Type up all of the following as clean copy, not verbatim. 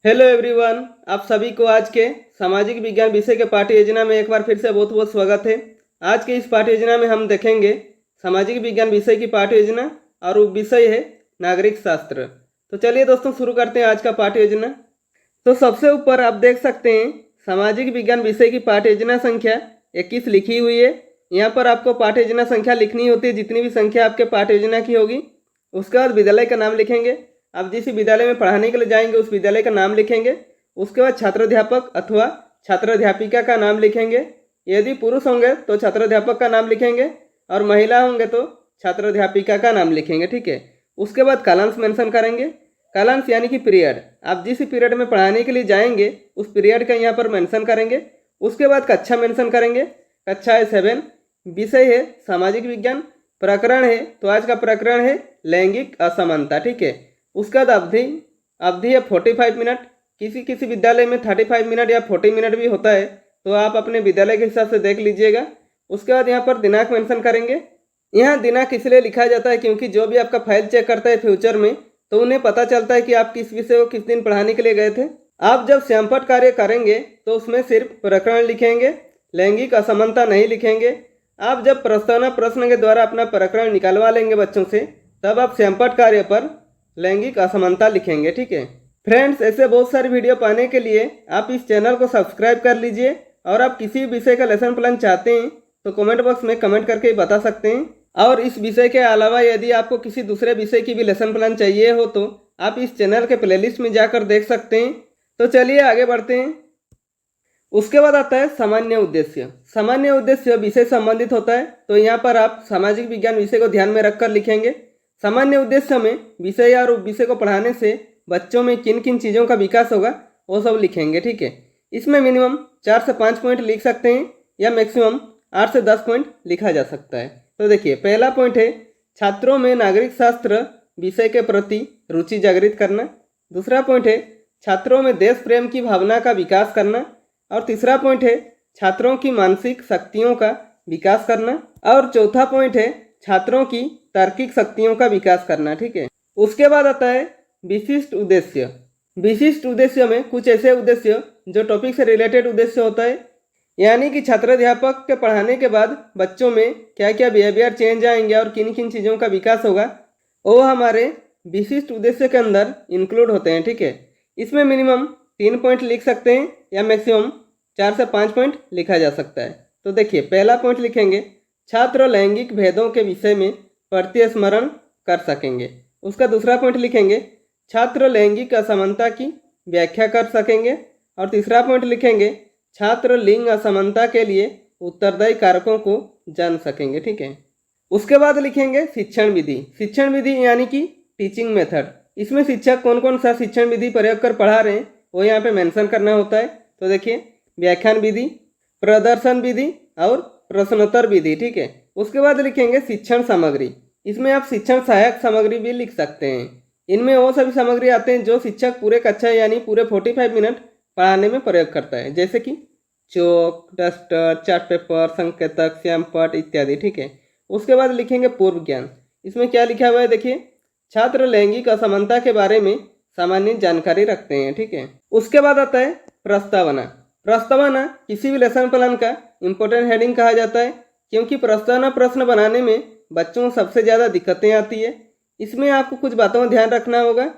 Hello everyone, आप सभी को आज के सामाजिक विज्ञान विषय के पाठ्य योजना में एक बार फिर से बहुत बहुत स्वागत है। आज के इस पाठ्य योजना में हम देखेंगे सामाजिक विज्ञान विषय की पाठ्य योजना और वो विषय है नागरिक शास्त्र। तो चलिए दोस्तों शुरू करते हैं आज का पाठ्य योजना। तो सबसे ऊपर आप देख सकते हैं सामाजिक विज्ञान विषय की पाठ्य योजना संख्या 21 लिखी हुई है। यहाँ पर आपको पाठ्य योजना संख्या लिखनी होती है, जितनी भी संख्या आपके पाठ्य योजना की होगी। उसके बाद विद्यालय का नाम लिखेंगे, आप जिस विद्यालय में पढ़ाने के लिए जाएंगे उस विद्यालय का नाम लिखेंगे। उसके बाद छात्राध्यापक अथवा छात्राध्यापिका का नाम लिखेंगे। यदि पुरुष होंगे तो छात्राध्यापक का नाम लिखेंगे और महिला होंगे तो छात्राध्यापिका का नाम लिखेंगे। ठीक है। उसके बाद कालांश मेंशन करेंगे। कालांश यानी कि पीरियड, आप जिस पीरियड में पढ़ाने के लिए जाएंगे उस पीरियड का यहाँ पर मेंशन करेंगे। उसके बाद कक्षा मेंशन करेंगे। कक्षा है 7, विषय है सामाजिक विज्ञान, प्रकरण है तो आज का प्रकरण है लैंगिक असमानता। ठीक है। उसके बाद अवधि है 45 मिनट। किसी किसी विद्यालय में 35 मिनट या 40 मिनट भी होता है, तो आप अपने विद्यालय के हिसाब से देख लीजिएगा। उसके बाद यहाँ पर दिनांक मेंशन करेंगे। यहाँ दिनांक इसलिए लिखा जाता है क्योंकि जो भी आपका फाइल चेक करता है फ्यूचर में, तो उन्हें पता चलता है कि आप किस विषय को किस दिन पढ़ाने के लिए गए थे। आप जब श्यामपट कार्य करेंगे तो उसमें सिर्फ प्रकरण लिखेंगे, लैंगिक असमानता नहीं लिखेंगे। आप जब प्रस्तावना प्रश्न के द्वारा अपना प्रकरण निकालवा लेंगे बच्चों से, तब आप श्यामपट कार्य पर लैंगिक असमानता लिखेंगे। ठीक है फ्रेंड्स, ऐसे बहुत सारी वीडियो पाने के लिए आप इस चैनल को सब्सक्राइब कर लीजिए। और आप किसी विषय का लेसन प्लान चाहते हैं तो कमेंट बॉक्स में कमेंट करके बता सकते हैं। और इस विषय के अलावा यदि आपको किसी दूसरे विषय की भी लेसन प्लान चाहिए हो तो आप इस चैनल के प्लेलिस्ट में जाकर देख सकते हैं। तो चलिए आगे बढ़ते हैं। उसके बाद आता है सामान्य उद्देश्य। सामान्य उद्देश्य विषय संबंधित होता है, तो यहाँ पर आप सामाजिक विज्ञान विषय को ध्यान में रखकर लिखेंगे। सामान्य उद्देश्य में विषय और विषय को पढ़ाने से बच्चों में किन किन चीज़ों का विकास होगा वो सब लिखेंगे। ठीक है। इसमें मिनिमम 4 से 5 पॉइंट लिख सकते हैं या मैक्सिमम 8 से 10 पॉइंट लिखा जा सकता है। तो देखिए, पहला पॉइंट है छात्रों में नागरिक शास्त्र विषय के प्रति रुचि जागृत करना। दूसरा पॉइंट है छात्रों में देश प्रेम की भावना का विकास करना। और तीसरा पॉइंट है छात्रों की मानसिक शक्तियों का विकास करना। और चौथा पॉइंट है छात्रों की तार्किक शक्तियों का विकास करना। ठीक है। उसके बाद आता है विशिष्ट उद्देश्य। विशिष्ट उद्देश्य में कुछ ऐसे उद्देश्य जो टॉपिक से रिलेटेड उद्देश्य होता है, यानी कि छात्राध्यापक के पढ़ाने के बाद बच्चों में क्या क्या बिहेवियर चेंज आएंगे और किन किन चीज़ों का विकास होगा, वो हमारे विशिष्ट उद्देश्य के अंदर इंक्लूड होते हैं। ठीक है। इसमें मिनिमम 3 पॉइंट लिख सकते हैं या मैक्सिमम 4 से 5 पॉइंट लिखा जा सकता है। तो देखिए, पहला पॉइंट लिखेंगे छात्र लैंगिक भेदों के विषय में प्रतिस्मरण कर सकेंगे। उसका दूसरा पॉइंट लिखेंगे छात्र लैंगिक असमानता की व्याख्या कर सकेंगे। और तीसरा पॉइंट लिखेंगे छात्र लिंग असमानता के लिए उत्तरदायी कारकों को जान सकेंगे। ठीक है। उसके बाद लिखेंगे शिक्षण विधि। शिक्षण विधि यानी कि टीचिंग मेथड। इसमें शिक्षक कौन कौन सा शिक्षण विधि प्रयोग कर पढ़ा रहे हैं वो यहाँ पे मेंशन करना होता है। तो देखिए, व्याख्यान विधि, प्रदर्शन विधि और प्रश्नोत्तर विधि। ठीक है। उसके बाद लिखेंगे शिक्षण सामग्री। इसमें आप शिक्षण सहायक सामग्री भी लिख सकते हैं। इनमें वो सभी सामग्री आते हैं जो शिक्षक पूरे कक्षा यानी पूरे 45 मिनट पढ़ाने में प्रयोग करता है, जैसे कि चौक, डस्टर, चार्ट पेपर, संकेतक, श्यामपट इत्यादि। ठीक है। उसके बाद लिखेंगे पूर्व ज्ञान। इसमें क्या लिखा हुआ है देखिए, छात्र लैंगिक असमानता के बारे में सामान्य जानकारी रखते हैं। ठीक है। उसके बाद आता है प्रस्तावना। प्रस्तावना किसी भी लेसन प्लान का इम्पोर्टेंट हेडिंग कहा जाता है, क्योंकि प्रस्तावना प्रश्न बनाने में बच्चों को सबसे ज़्यादा दिक्कतें आती है। इसमें आपको कुछ बातों का ध्यान रखना होगा,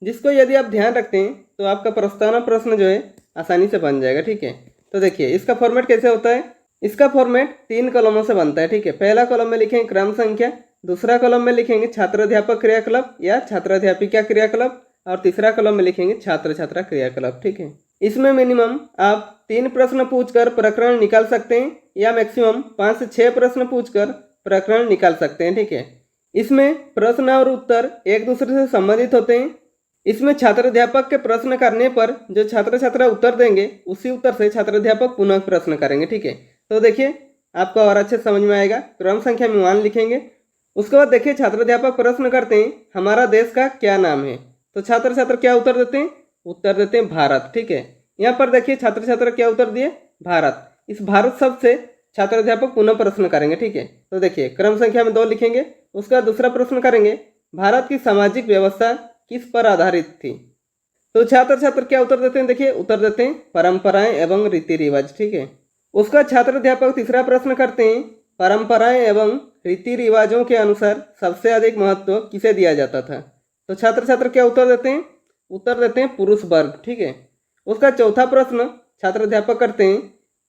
जिसको यदि आप ध्यान रखते हैं तो आपका प्रस्तावना प्रश्न जो है आसानी से बन जाएगा। ठीक है। तो देखिए, इसका फॉर्मेट कैसे होता है। इसका फॉर्मेट 3 कॉलमों से बनता है। ठीक है। पहला कॉलम में लिखेंगे क्रम संख्या, दूसरा कॉलम में लिखेंगे छात्राध्यापक क्रियाकलाप या छात्राध्यापिका क्रियाकलाप, और तीसरा कॉलम में लिखेंगे छात्र छात्रा क्रियाकलाप। ठीक है। इसमें मिनिमम आप 3 प्रश्न पूछकर प्रकरण निकाल सकते हैं या मैक्सिमम 5 से 6 प्रश्न पूछकर प्रकरण निकाल सकते हैं। ठीक है। इसमें प्रश्न और उत्तर एक दूसरे से संबंधित होते हैं। इसमें छात्राध्यापक के प्रश्न करने पर जो छात्र छात्रा उत्तर देंगे उसी उत्तर से छात्राध्यापक पुनः प्रश्न करेंगे। ठीक है। तो देखिए, आपको और अच्छे समझ में आएगा। क्रम संख्या में 1 लिखेंगे। उसके बाद देखिए, छात्राध्यापक प्रश्न करते हैं हमारा देश का क्या नाम है, तो छात्र छात्र क्या उत्तर देते हैं, उत्तर देते हैं भारत। ठीक है। यहाँ पर देखिए, छात्र छात्र क्या उत्तर दिए, भारत। इस भारत शब्द से छात्राध्यापक पुनः प्रश्न करेंगे। ठीक है। तो देखिए, क्रम संख्या में 2 लिखेंगे। उसका दूसरा प्रश्न करेंगे भारत की सामाजिक व्यवस्था किस पर आधारित थी। तो छात्र छात्र क्या उत्तर देते हैं, देखिए उत्तर देते हैं परंपराएं एवं रीति रिवाज। ठीक है, उसका छात्र अध्यापक तीसरा प्रश्न करते हैं, परंपराएं एवं रीति रिवाजों के अनुसार सबसे अधिक महत्व किसे दिया जाता था। तो छात्र छात्र क्या उत्तर देते हैं, उत्तर देते हैं पुरुष वर्ग। ठीक है, उसका चौथा प्रश्न छात्र अध्यापक करते हैं,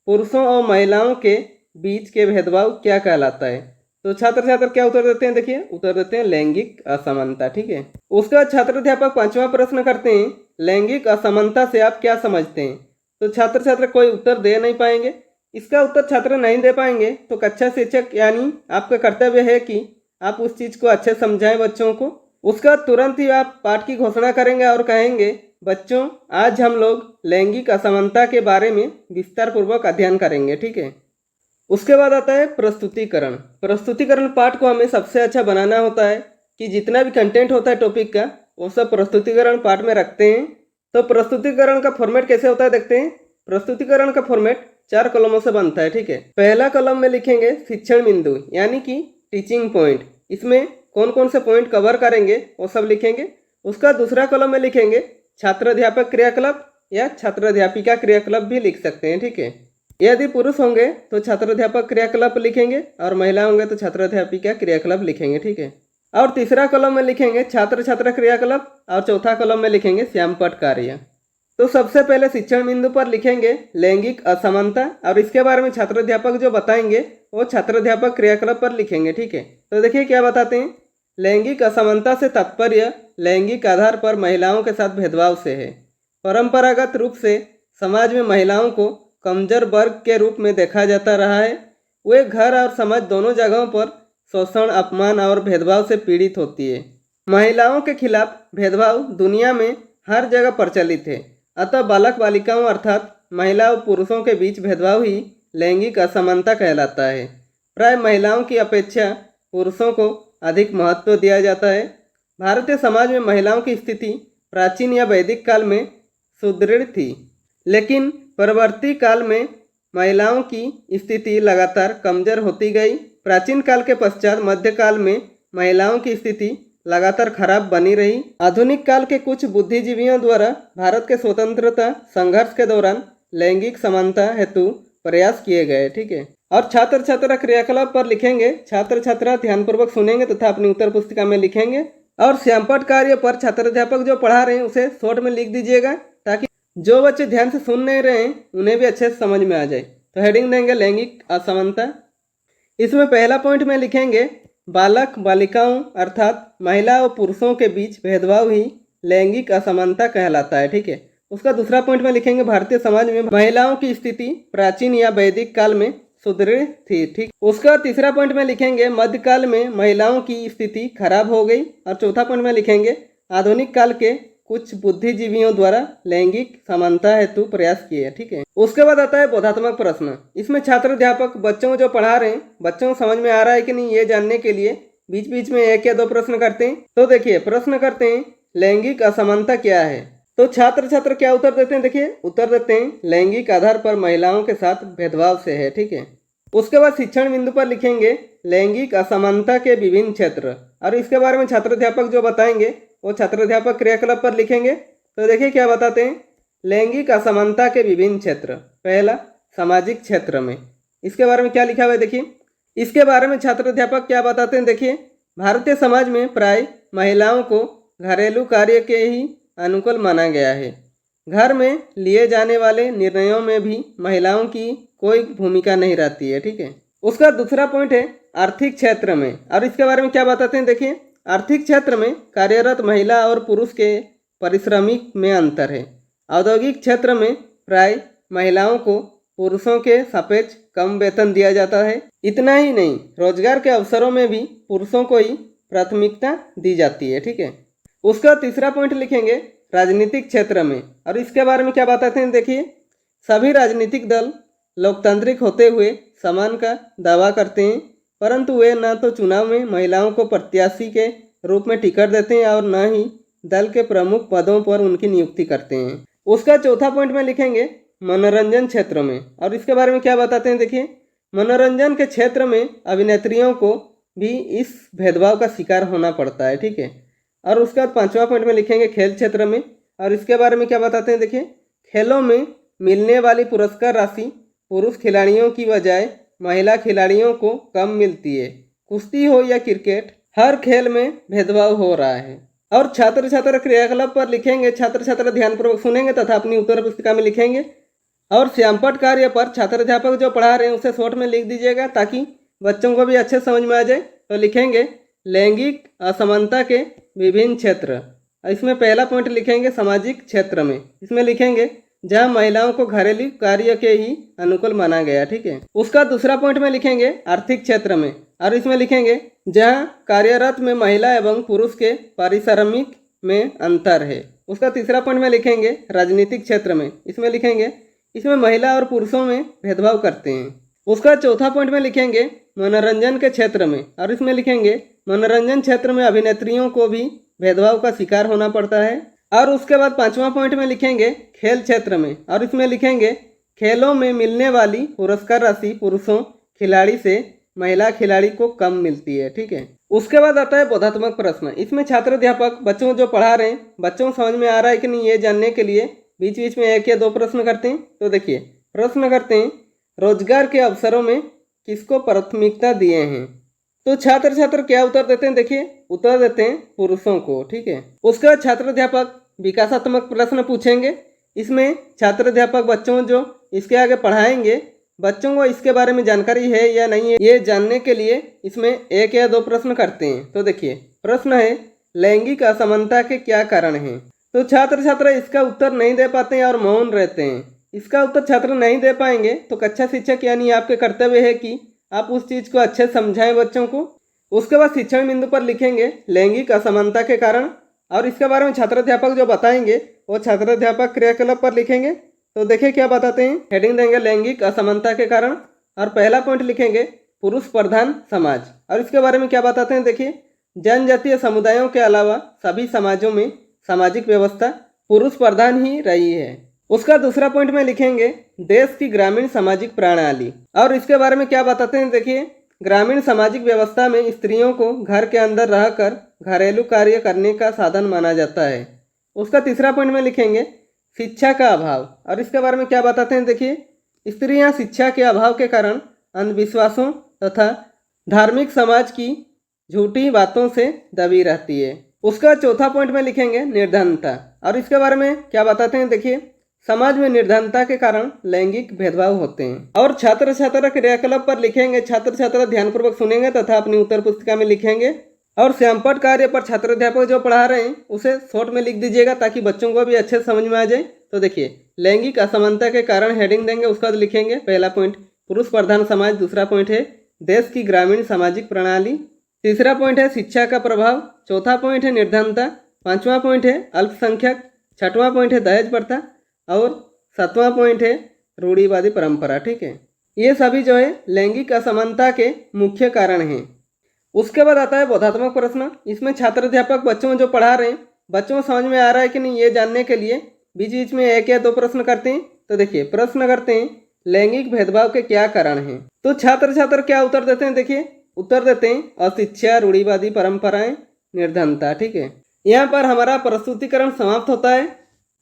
पुरुषों और महिलाओं के बीच के भेदभाव क्या कहलाता है। तो छात्र छात्र क्या उत्तर देते हैं, देखिए उत्तर देते हैं लैंगिक असमानता। ठीक है, उसका छात्र अध्यापक पांचवा प्रश्न करते हैं, लैंगिक असमानता से आप क्या समझते हैं। तो छात्र छात्र कोई उत्तर दे नहीं पाएंगे, इसका उत्तर छात्र नहीं दे पाएंगे तो कक्षा शिक्षक यानी आपका कर्तव्य है कि आप उस चीज़ को अच्छे समझाएं बच्चों को। उसका तुरंत ही आप पाठ की घोषणा करेंगे और कहेंगे, बच्चों आज हम लोग लैंगिक असमानता के बारे में विस्तार पूर्वक अध्ययन करेंगे। ठीक है, उसके बाद आता है प्रस्तुतिकरण। प्रस्तुतिकरण पाठ को हमें सबसे अच्छा बनाना होता है कि जितना भी कंटेंट होता है टॉपिक का वो सब प्रस्तुतिकरण पाठ में रखते हैं। तो प्रस्तुतिकरण का फॉर्मेट कैसे होता है देखते हैं। प्रस्तुतिकरण का फॉर्मेट 4 कॉलमों से बनता है। ठीक है, पहला कॉलम में लिखेंगे शिक्षण बिंदु यानी कि टीचिंग पॉइंट, इसमें कौन कौन से पॉइंट कवर करेंगे वो सब लिखेंगे। उसका दूसरा कॉलम में लिखेंगे छात्र अध्यापक क्रियाकलाप या छात्र अध्यापिका क्रियाकलाप भी लिख सकते हैं। ठीक है, यदि पुरुष होंगे तो छात्र अध्यापक क्रियाकलाप लिखेंगे और महिला होंगे तो छात्र अध्यापिका क्रियाकलाप लिखेंगे। ठीक है, और तीसरा कॉलम में लिखेंगे छात्र छात्रा क्रियाकलाप और चौथा कॉलम में लिखेंगे श्यामपट कार्य। तो सबसे पहले शिक्षण बिंदु पर लिखेंगे लैंगिक असमानता और इसके बारे में छात्र अध्यापक जो बताएंगे वो छात्र अध्यापक क्रियाकलाप पर लिखेंगे। ठीक है, तो देखिए क्या बताते हैं, लैंगिक असमानता से तात्पर्य लैंगिक आधार पर महिलाओं के साथ भेदभाव से है। परंपरागत रूप से समाज में महिलाओं को कमजोर वर्ग के रूप में देखा जाता रहा है। वे घर और समाज दोनों जगहों पर शोषण, अपमान और भेदभाव से पीड़ित होती है। महिलाओं के खिलाफ भेदभाव दुनिया में हर जगह प्रचलित है, अतः बालक बालिकाओं अर्थात महिला और पुरुषों के बीच भेदभाव ही लैंगिक असमानता कहलाता है। प्राय महिलाओं की अपेक्षा पुरुषों को अधिक महत्व दिया जाता है। भारतीय समाज में महिलाओं की स्थिति प्राचीन या वैदिक काल में सुदृढ़ थी, लेकिन परवर्ती काल में महिलाओं की स्थिति लगातार कमजोर होती गई। प्राचीन काल के पश्चात मध्यकाल में महिलाओं की स्थिति लगातार खराब बनी रही। आधुनिक काल के कुछ बुद्धिजीवियों द्वारा भारत के स्वतंत्रता संघर्ष के दौरान लैंगिक समानता हेतु प्रयास किए गए। ठीक है, और छात्र छात्रा क्रियाकलाप पर लिखेंगे छात्र छात्रा ध्यानपूर्वक सुनेंगे तथा अपनी उत्तर पुस्तिका में लिखेंगे। और श्यामपट कार्य पर छात्र अध्यापक जो पढ़ा रहे हैं उसे शॉर्ट में लिख दीजिएगा ताकि जो बच्चे ध्यान से सुन नहीं रहे हैं उन्हें भी अच्छे से समझ में आ जाए। तो हेडिंग देंगे लैंगिक असमानता। इसमें पहला पॉइंट में लिखेंगे बालक बालिकाओं अर्थात महिला और पुरुषों के बीच भेदभाव ही लैंगिक असमानता कहलाता है। ठीक है, उसका दूसरा पॉइंट में लिखेंगे भारतीय समाज में महिलाओं की स्थिति प्राचीन या वैदिक काल में सुदृढ़ थी। ठीक, उसका तीसरा पॉइंट में लिखेंगे मध्यकाल में महिलाओं की स्थिति खराब हो गई। और चौथा पॉइंट में लिखेंगे आधुनिक काल के कुछ बुद्धिजीवियों द्वारा लैंगिक समानता हेतु प्रयास किए। ठीक है, उसके बाद आता है बोधात्मक प्रश्न। इसमें छात्र अध्यापक बच्चों जो पढ़ा रहे हैं बच्चों को समझ में आ रहा है कि नहीं ये जानने के लिए बीच बीच में 1 या 2 प्रश्न करते हैं। तो देखिए प्रश्न करते हैं लैंगिक असमानता क्या है। तो छात्र छात्र क्या उत्तर देते हैं, देखिए उत्तर देते हैं लैंगिक आधार पर महिलाओं के साथ भेदभाव से है। ठीक है, उसके बाद शिक्षण बिंदु पर लिखेंगे लैंगिक असमानता के विभिन्न क्षेत्र और इसके बारे में छात्र अध्यापक जो बताएंगे वो छात्र अध्यापक क्रियाकलाप पर लिखेंगे। तो देखिए क्या बताते हैं, लैंगिक असमानता के विभिन्न क्षेत्र। पहला सामाजिक क्षेत्र में, इसके बारे में क्या लिखा हुआ है देखिए। इसके बारे में छात्र अध्यापक क्या बताते हैं, देखिए भारतीय समाज में प्राय महिलाओं को घरेलू कार्य के ही अनुकूल माना गया है। घर में लिए जाने वाले निर्णयों में भी महिलाओं की कोई भूमिका नहीं रहती है। ठीक है, उसका दूसरा पॉइंट है आर्थिक क्षेत्र में और इसके बारे में क्या बताते हैं, देखिए आर्थिक क्षेत्र में कार्यरत महिला और पुरुष के पारिश्रमिक में अंतर है। औद्योगिक क्षेत्र में प्राय महिलाओं को पुरुषों के सापेक्ष कम वेतन दिया जाता है। इतना ही नहीं, रोजगार के अवसरों में भी पुरुषों को ही प्राथमिकता दी जाती है। ठीक है, उसका तीसरा पॉइंट लिखेंगे राजनीतिक क्षेत्र में और इसके बारे में क्या बताते हैं, देखिए सभी राजनीतिक दल लोकतांत्रिक होते हुए समान का दावा करते हैं, परंतु वे न तो चुनाव में महिलाओं को प्रत्याशी के रूप में टिकट देते हैं और न ही दल के प्रमुख पदों पर उनकी नियुक्ति करते हैं। उसका चौथा पॉइंट में लिखेंगे मनोरंजन क्षेत्र में और इसके बारे में क्या बताते हैं, देखिए मनोरंजन के क्षेत्र में अभिनेत्रियों को भी इस भेदभाव का शिकार होना पड़ता है। ठीक है, और उसका पांचवा पॉइंट में लिखेंगे खेल क्षेत्र में और इसके बारे में क्या बताते हैं देखिए, खेलों में मिलने वाली पुरस्कार राशि पुरुष खिलाड़ियों की बजाय महिला खिलाड़ियों को कम मिलती है। कुश्ती हो या क्रिकेट, हर खेल में भेदभाव हो रहा है। और छात्र छात्रा क्रियाकलाप पर लिखेंगे, छात्र छात्रा ध्यानपूर्वक सुनेंगे तथा अपनी उत्तर पुस्तिका में लिखेंगे। और श्यामपट कार्य पर छात्र अध्यापक जो पढ़ा रहे हैं उसे शॉर्ट में लिख दीजिएगा ताकि बच्चों को भी अच्छे समझ में आ जाए। तो लिखेंगे लैंगिक असमानता के विभिन्न क्षेत्र। इसमें पहला पॉइंट लिखेंगे सामाजिक क्षेत्र में, इसमें लिखेंगे जहां महिलाओं को घरेलू कार्य के ही अनुकूल माना गया, ठीक है। उसका दूसरा पॉइंट में लिखेंगे आर्थिक क्षेत्र में, और इसमें लिखेंगे जहां कार्यरत में महिला एवं पुरुष के पारिश्रमिक में अंतर है। उसका तीसरा पॉइंट में लिखेंगे राजनीतिक क्षेत्र में, इसमें लिखेंगे इसमें महिला और पुरुषों में भेदभाव करते हैं। उसका चौथा पॉइंट में लिखेंगे मनोरंजन के क्षेत्र में, और इसमें लिखेंगे मनोरंजन क्षेत्र में अभिनेत्रियों को भी भेदभाव का शिकार होना पड़ता है। और उसके बाद पांचवा पॉइंट में लिखेंगे खेल क्षेत्र में, और इसमें लिखेंगे खेलों में मिलने वाली पुरस्कार राशि पुरुषों खिलाड़ी से महिला खिलाड़ी को कम मिलती है, ठीक है। उसके बाद आता है बोधात्मक प्रश्न। इसमें छात्र अध्यापक बच्चों जो पढ़ा रहे हैं बच्चों समझ में आ रहा है कि नहीं ये जानने के लिए बीच बीच में एक या दो प्रश्न करते हैं। तो देखिए प्रश्न करते हैं, रोजगार के अवसरों में किसको प्राथमिकता दिए हैं? तो छात्र छात्र क्या उत्तर देते हैं, देखिए उत्तर देते हैं पुरुषों को, ठीक है। उसके बाद छात्र अध्यापक विकासात्मक प्रश्न पूछेंगे। इसमें छात्र अध्यापक बच्चों जो इसके आगे पढ़ाएंगे बच्चों को इसके बारे में जानकारी है या नहीं है ये जानने के लिए इसमें एक या दो प्रश्न करते हैं। तो देखिए प्रश्न है लैंगिक असमानता के क्या कारण हैं? तो छात्र छात्रा इसका उत्तर नहीं दे पाते हैं और मौन रहते हैं। इसका उत्तर छात्र नहीं दे पाएंगे तो कक्षा शिक्षक यानी आपके कर्तव्य है कि आप उस चीज़ को अच्छे समझाएं बच्चों को। उसके बाद शिक्षण बिंदु पर लिखेंगे लैंगिक असमानता के कारण, और इसके बारे में छात्र अध्यापक जो बताएंगे वो छात्र अध्यापक क्रियाकलाप पर लिखेंगे। तो देखिए क्या बताते हैं, हेडिंग देंगे लैंगिक असमानता के कारण, और पहला पॉइंट लिखेंगे पुरुष प्रधान समाज, और इसके बारे में क्या बताते हैं देखिए, जनजातीय समुदायों के अलावा सभी समाजों में सामाजिक व्यवस्था पुरुष प्रधान ही रही है। उसका दूसरा पॉइंट में लिखेंगे देश की ग्रामीण सामाजिक प्रणाली, और इसके बारे में क्या बताते हैं देखिए, ग्रामीण सामाजिक व्यवस्था में स्त्रियों को घर के अंदर रहकर घरेलू कार्य करने का साधन माना जाता है। उसका तीसरा पॉइंट में लिखेंगे शिक्षा का अभाव, और इसके बारे में क्या बताते हैं देखिए, स्त्रियां शिक्षा के अभाव के कारण अंधविश्वासों तथा धार्मिक समाज की झूठी बातों से दबी रहती है। उसका चौथा पॉइंट में लिखेंगे निर्धनता, और इसके बारे में क्या बताते हैं देखिए, समाज में निर्धनता के कारण लैंगिक भेदभाव होते हैं। और छात्र छात्रा क्रियाकलाप पर लिखेंगे, छात्र छात्रा ध्यानपूर्वक सुनेंगे तथा अपनी उत्तर पुस्तिका में लिखेंगे। और श्यामपट कार्य पर छात्र अध्यापक जो पढ़ा रहे हैं उसे शॉर्ट में लिख दीजिएगा ताकि बच्चों को भी अच्छे समझ में आ जाए। तो देखिए लैंगिक असमानता के कारण हेडिंग देंगे, उसका बाद लिखेंगे पहला पॉइंट पुरुष प्रधान समाज, दूसरा पॉइंट है देश की ग्रामीण सामाजिक प्रणाली, तीसरा पॉइंट है शिक्षा का प्रभाव, चौथा पॉइंट है निर्धनता, पांचवा पॉइंट है अल्पसंख्यक, छठवां पॉइंट है दहेज प्रथा, और सातवां पॉइंट है रूढ़िवादी परंपरा, ठीक है। ये सभी जो है लैंगिक असमानता के मुख्य कारण हैं। उसके बाद आता है बोधात्मक प्रश्न। इसमें छात्र अध्यापक बच्चों जो पढ़ा रहे हैं बच्चों समझ में आ रहा है कि नहीं ये जानने के लिए बीच बीच में एक या दो प्रश्न करते हैं। तो देखिए प्रश्न करते हैं लैंगिक भेदभाव के क्या कारण हैं? तो छात्र छात्र क्या उत्तर देते हैं देखिए, उत्तर देते हैं अशिक्षा, रूढ़िवादी परंपराएं, निर्धनता, ठीक है। यहाँ पर हमारा प्रस्तुतिकरण समाप्त होता है।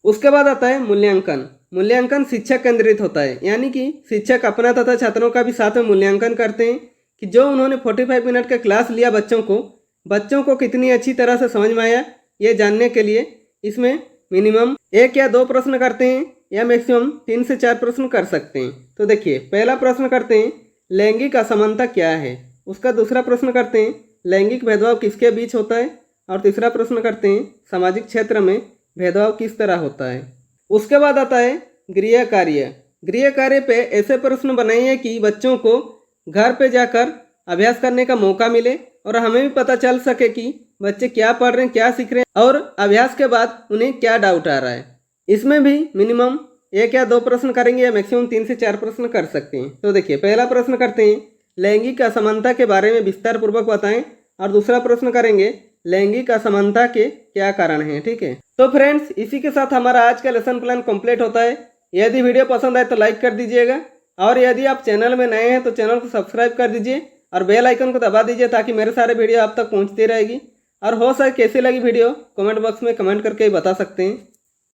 उसके बाद आता है मूल्यांकन। मूल्यांकन शिक्षक केंद्रित होता है, यानी कि शिक्षक अपना तथा छात्रों का भी साथ में मूल्यांकन करते हैं कि जो उन्होंने 45 मिनट का क्लास लिया बच्चों को कितनी अच्छी तरह से समझ में आया ये जानने के लिए इसमें मिनिमम एक या दो प्रश्न करते हैं या मैक्सिमम 3 से 4 प्रश्न कर सकते हैं। तो देखिए पहला प्रश्न करते हैं लैंगिक असमानता क्या है, उसका दूसरा प्रश्न करते हैं लैंगिक भेदभाव किसके बीच होता है, और तीसरा प्रश्न करते हैं सामाजिक क्षेत्र में भेदभाव किस तरह होता है। उसके बाद आता है गृह कार्य। गृह कार्य पे ऐसे प्रश्न बनाइए कि बच्चों को घर पे जाकर अभ्यास करने का मौका मिले और हमें भी पता चल सके कि बच्चे क्या पढ़ रहे हैं, क्या सीख रहे हैं और अभ्यास के बाद उन्हें क्या डाउट आ रहा है। इसमें भी मिनिमम एक या दो प्रश्न करेंगे या मैक्सिमम 3 से 4 प्रश्न कर सकते हैं। तो देखिए पहला प्रश्न करते हैं लैंगिक असमानता के बारे में विस्तार पूर्वक बताएं, और दूसरा प्रश्न करेंगे लैंगिक असमानता के क्या कारण हैं, ठीक है। तो फ्रेंड्स इसी के साथ हमारा आज का लेसन प्लान कंप्लीट होता है। यदि वीडियो पसंद आए तो लाइक कर दीजिएगा, और यदि आप चैनल में नए हैं तो चैनल को सब्सक्राइब कर दीजिए और बेल आइकन को दबा दीजिए ताकि मेरे सारे वीडियो आप तक पहुंचती रहेगी। और हो सके कैसी लगी वीडियो कमेंट बॉक्स में कमेंट करके बता सकते हैं।